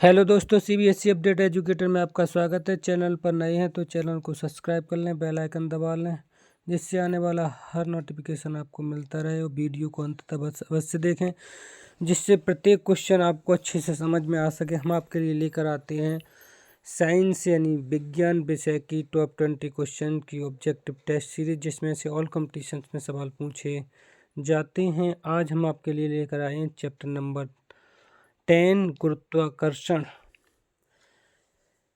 Hello दोस्तों, CBSE update educator में आपका स्वागत है। चैनल पर नए हैं तो चैनल को सब्सक्राइब कर लें, बेल आइकन दबा लें, जिससे आने वाला हर नोटिफिकेशन आपको मिलता रहे। और वीडियो को अंत तक अवश्य देखें, जिससे प्रत्येक क्वेश्चन आपको अच्छे से समझ में आ सके। हम आपके लिए लेकर आते हैं साइंस यानी विज्ञान विषय की टॉप 20 क्वेश्चन की ऑब्जेक्टिव टेस्ट सीरीज, जिसमें से ऑल कॉम्पिटिशन्स में सवाल पूछे जाते हैं। आज हम आपके लिए लेकर आए हैं चैप्टर नंबर 10 गुरुत्वाकर्षण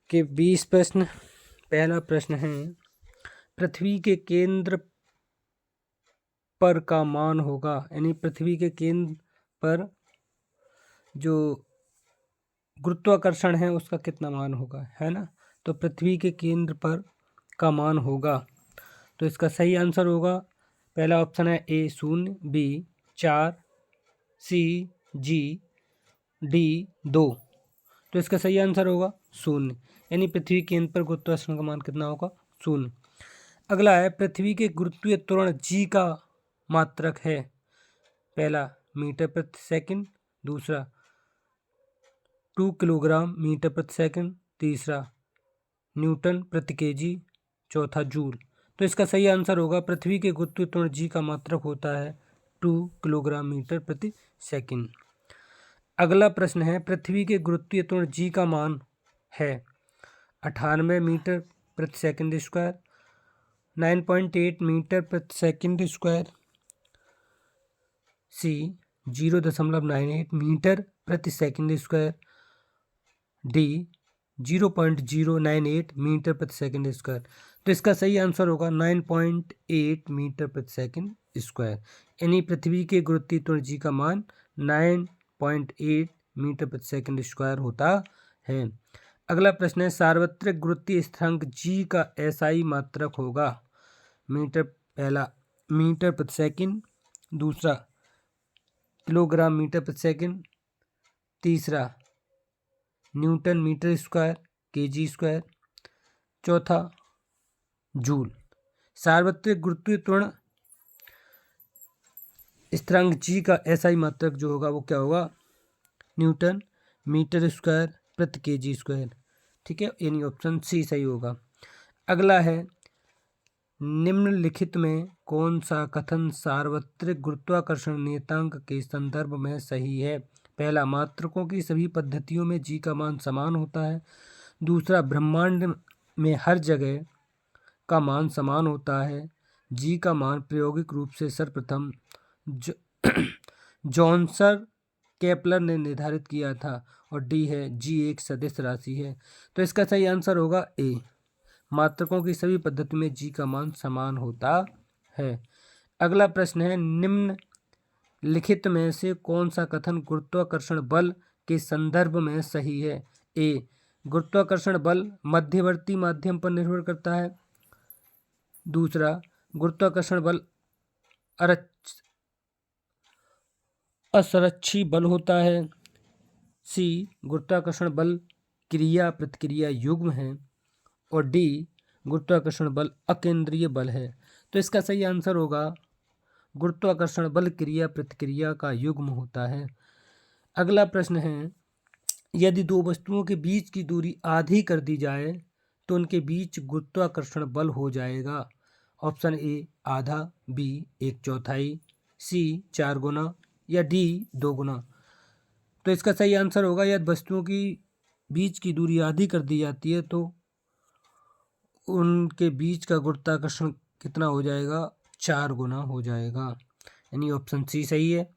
के 20 प्रश्न। पहला प्रश्न है, पृथ्वी के केंद्र पर का मान होगा, यानी पृथ्वी के केंद्र पर जो गुरुत्वाकर्षण है उसका कितना मान होगा, है ना। तो पृथ्वी के केंद्र पर का मान होगा, तो इसका सही आंसर होगा पहला ऑप्शन है ए 0, बी 4, सी जी डी 2। तो इसका सही आंसर होगा 0, यानी पृथ्वी के केंद्र पर गुरुत्वाकर्षण का मान कितना होगा, 0। अगला है, पृथ्वी के गुरुत्वीय त्वरण जी का मात्रक है। पहला मीटर प्रति सेकंड, दूसरा 2 किलोग्राम मीटर प्रति सेकंड, तीसरा न्यूटन प्रति केजी, चौथा जूल। तो इसका सही आंसर होगा पृथ्वी के गुरुत्वीय त्वरण जी का मात्रक होता है 2 किलोग्राम मीटर प्रति सेकंड। अगला प्रश्न है, पृथ्वी के गुरुत्वीय त्वरण जी का मान है 98 मीटर प्रति सेकंड स्क्वायर, 9.8 मीटर प्रति सेकंड स्क्वायर, सी 0.98 मीटर प्रति सेकंड स्क्वायर, डी 0.098 मीटर प्रति सेकंड स्क्वायर। तो इसका सही आंसर होगा 9.8 मीटर प्रति सेकंड स्क्वायर, यानी पृथ्वी के गुरुत्वीय त्वरण जी का मान 9.8 मीटर प्रति सेकंड स्क्वायर होता है। अगला प्रश्न है, सार्वत्रिक गुरुत्वीय स्थिरांक जी का एसआई मात्रक होगा। पहला मीटर प्रति सेकंड, दूसरा किलोग्राम मीटर प्रति सेकंड, तीसरा newton metre square KG square, चौथा जूल। सार्वत्रिक गुरुत्वीय त्वरण स्थिरांक जी का एसआई मात्रक जो होगा वो क्या होगा, न्यूटन मीटर स्क्वायर प्रति केजी स्क्वायर। ठीक है, यानी ऑप्शन सी सही होगा। अगला है, निम्नलिखित में कौन सा कथन सार्वत्रिक गुरुत्वाकर्षण नियतांक के संदर्भ में सही है। पहला, मात्रकों की सभी पद्धतियों में जी का मान समान होता है। दूसरा, ब्रह्मांड में हर जगह का मान समान होता है। जी का मान प्रायोगिक रूप से सर्वप्रथम जॉन्सन केपलर ने निर्धारित किया था। और डी है, जी एक सदिश राशि है। तो इसका सही आंसर होगा ए, मात्रकों की सभी पद्धति में जी का मान समान होता है। अगला प्रश्न है, निम्नलिखित में से कौन सा कथन गुरुत्वाकर्षण बल के संदर्भ में सही है। ए, गुरुत्वाकर्षण बल मध्यवर्ती माध्यम पर निर्भर करता है। दूसरा, गुरुत्वाकर्षण बल असरक्षी बल होता है। सी, गुरुत्वाकर्षण बल क्रिया प्रतिक्रिया युग्म है। और डी, गुरुत्वाकर्षण बल अकेंद्रीय बल है। तो इसका सही आंसर होगा गुरुत्वाकर्षण बल क्रिया प्रतिक्रिया का युग्म होता है। अगला प्रश्न है, यदि दो वस्तुओं के बीच की दूरी आधी कर दी जाए तो उनके बीच गुरुत्वाकर्षण बल हो जाएगा। ऑप्शन ए आधा, बी 1/4, सी 4 गुना, या डी 2 गुना। तो इसका सही आंसर होगा, यदि वस्तुओं की बीच की दूरी आधी कर दी जाती है तो उनके बीच का गुरुत्वाकर्षण कितना हो जाएगा, 4 गुना हो जाएगा, यानी ऑप्शन सी सही है।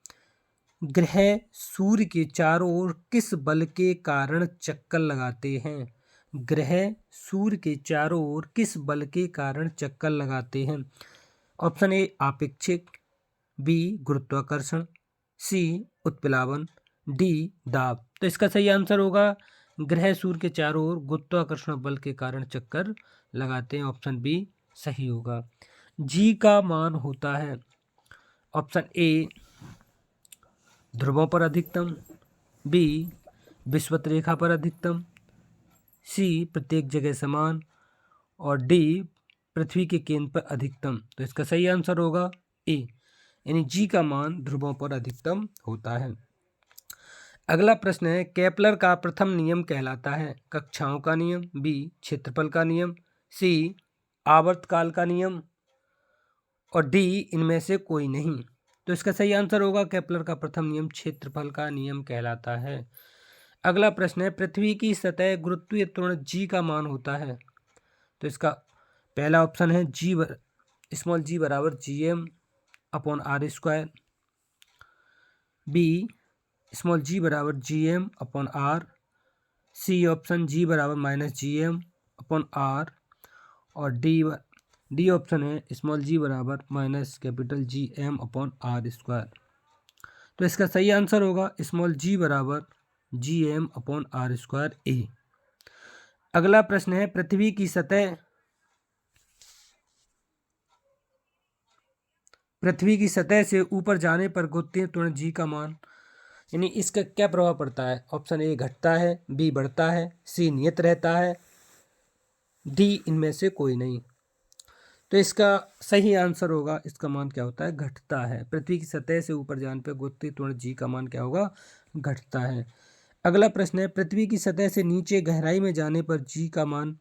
ग्रह सूर्य के चारों ओर किस बल के कारण चक्कर लगाते हैं। ग्रह सूर्य के चारों ओर किस बल के कारण चक्कर लगाते हैं। ऑप्शन ए आपेक्षिक, बी गुरुत्वाकर्षण, सी उत्प्लावन, डी दाब। तो इसका सही आंसर होगा, ग्रह सूर्य के चारों ओर गुरुत्वाकर्षण बल के कारण चक्कर लगाते हैं। ऑप्शन बी सही होगा। जी का मान होता है, ऑप्शन ए ध्रुवों पर अधिकतम, बी विषुवत रेखा पर अधिकतम, सी प्रत्येक जगह समान, और डी पृथ्वी के केंद्र पर अधिकतम। तो इसका सही आंसर होगा ए, यानी जी का मान ध्रुवों पर अधिकतम होता है। अगला प्रश्न है केपलर का प्रथम नियम कहलाता है कक्षाओं का नियम, बी क्षेत्रफल का नियम, सी आवर्तकाल का नियम और डी इनमें से कोई नहीं। तो इसका सही आंसर होगा केपलर का प्रथम नियम क्षेत्रफल का नियम कहलाता है। अगला प्रश्न है पृथ्वी की सतह गुरुत्वीय त्वरण जी का मान होता है। तो इसका पहला ऑप्शन है स्मॉल जी बराबर G M upon R square, B small g बराबर G M upon R, C option g बराबर minus G M upon R और डी ऑप्शन है स्मॉल जी बराबर minus capital G M upon R square. तो इसका सही answer होगा small g बराबर G M upon R square A. अगला प्रश्न है पृथ्वी की सतह से ऊपर जाने पर गुरुत्वीय त्वरण जी का मान, यानी इसका क्या प्रभाव पड़ता है। ऑप्शन ए घटता है, बी बढ़ता है, सी नियत रहता है, डी इनमें से कोई नहीं। तो इसका सही आंसर होगा इसका मान क्या होता है, घटता है। पृथ्वी की सतह से ऊपर जाने पर गुरुत्वीय त्वरण जी का मान क्या होगा, घटता है। अगला प्रश्न है पृथ्वी की सतह से नीचे गहराई में जाने पर जी का मान,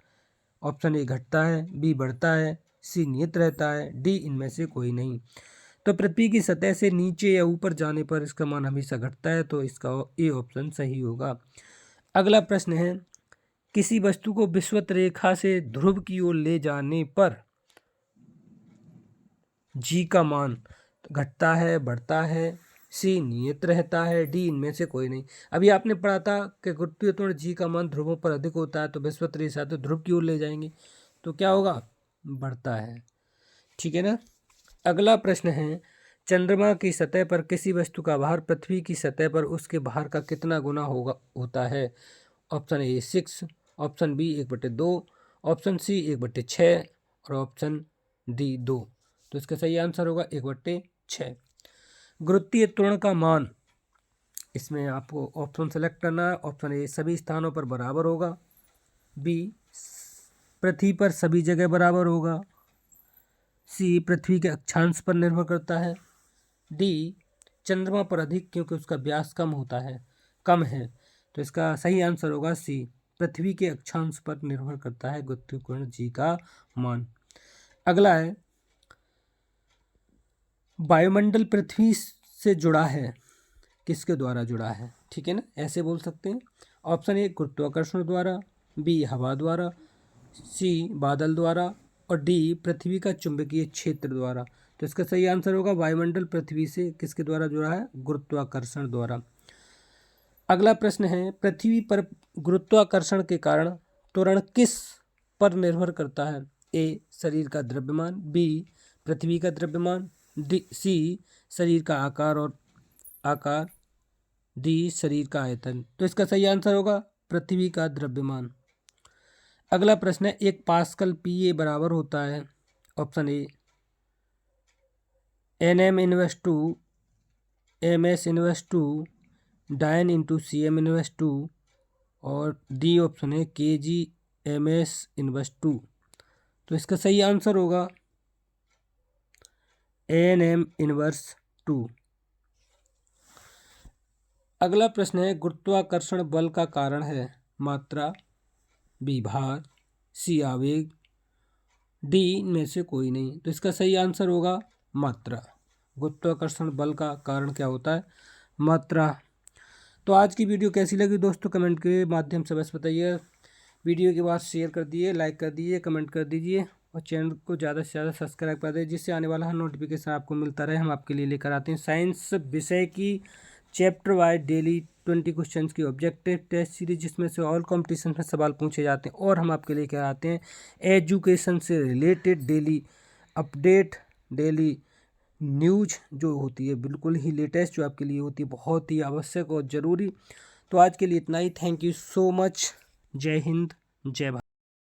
ऑप्शन ए घटता है, बी बढ़ता है, सी नियत रहता है, डी इनमें से कोई नहीं। तो पृथ्वी की सतह से नीचे या ऊपर जाने पर इसका मान हमेशा घटता है, तो इसका ए ऑप्शन सही होगा। अगला प्रश्न है किसी वस्तु को विषुवत रेखा से ध्रुव की ओर ले जाने पर जी का मान घटता है, बढ़ता है, सी नियत रहता है, डी इनमें से कोई नहीं। अभी आपने पढ़ा था कि गुरुत्वीय त्वरण जी का मान ध्रुवों पर अधिक होता है, तो विषुवत रेखा तो ध्रुव की ओर ले जाएंगे, तो क्या होगा, बढ़ता है। ठीक है ना। अगला प्रश्न है चंद्रमा की सतह पर किसी वस्तु का भार पृथ्वी की सतह पर उसके भार का कितना गुना होता है। Option A 6, option B 1/2, option C 1/6 और ऑप्शन डी 2। तो इसका सही आंसर होगा 1/6। गुरुत्वीय त्वरण का मान, इसमें आपको ऑप्शन सेलेक्ट करना है। ऑप्शन ए सभी स्थानों पर बराबर होगा, बी पृथ्वी पर सभी जगह बराबर होगा, सी पृथ्वी के अक्षांश पर निर्भर करता है, डी चंद्रमा पर अधिक क्योंकि उसका व्यास कम है। तो इसका सही आंसर होगा सी पृथ्वी के अक्षांश पर निर्भर करता है गुरुत्वीय त्वरण जी का मान। अगला है वायुमंडल पृथ्वी से जुड़ा है, किसके द्वारा जुड़ा है। ठीक है ना, ऐसे बोल सकते हैं। ऑप्शन ए गुरुत्वाकर्षण द्वारा, बी हवा द्वारा, सी बादल द्वारा और डी पृथ्वी का चुंबकीय क्षेत्र द्वारा। तो इसका सही आंसर होगा वायुमंडल पृथ्वी से किसके द्वारा जुड़ा है, गुरुत्वाकर्षण द्वारा। अगला प्रश्न है पृथ्वी पर गुरुत्वाकर्षण के कारण त्वरण किस पर निर्भर करता है। ए शरीर का द्रव्यमान, बी पृथ्वी का द्रव्यमान, सी शरीर का आकार, डी शरीर का आयतन। तो इसका सही आंसर होगा पृथ्वी का द्रव्यमान। अगला प्रश्न है 1 पास्कल पीए बराबर होता है। ऑप्शन ए NM इनवर्स 2 MS इनवर्स 2 डायन इंटू CM इनवर्स 2 और डी ऑप्शन है KG MS इनवर्स 2। तो इसका सही आंसर होगा NM इनवर्स 2। अगला प्रश्न है गुरुत्वाकर्षण बल का कारण है मात्रा, बी भार, सी आवेग, डी में से कोई नहीं। तो इसका सही आंसर होगा मात्रा। गुरुत्वाकर्षण बल का कारण क्या होता है, मात्रा। तो आज की वीडियो कैसी लगी दोस्तों, कमेंट के माध्यम से बस बताइए। वीडियो के बाद शेयर कर दिए, लाइक कर दीजिए, कमेंट कर दीजिए और चैनल को ज़्यादा से ज़्यादा सब्सक्राइब कर दीजिए, जिससे आने वाला हर नोटिफिकेशन आपको मिलता रहे। हम आपके लिए लेकर आते हैं साइंस विषय की चैप्टर वाइज डेली 20 क्वेश्चन की ऑब्जेक्टिव टेस्ट सीरीज, जिसमें से ऑल कॉम्पिटिशन में सवाल पूछे जाते हैं। और हम आपके लिए लेकर आते हैं एजुकेशन से related daily update, daily news जो होती है बिल्कुल ही लेटेस्ट, जो आपके लिए होती है बहुत ही आवश्यक और ज़रूरी। तो आज के लिए इतना ही। Thank you so much. जय हिंद, जय भारत।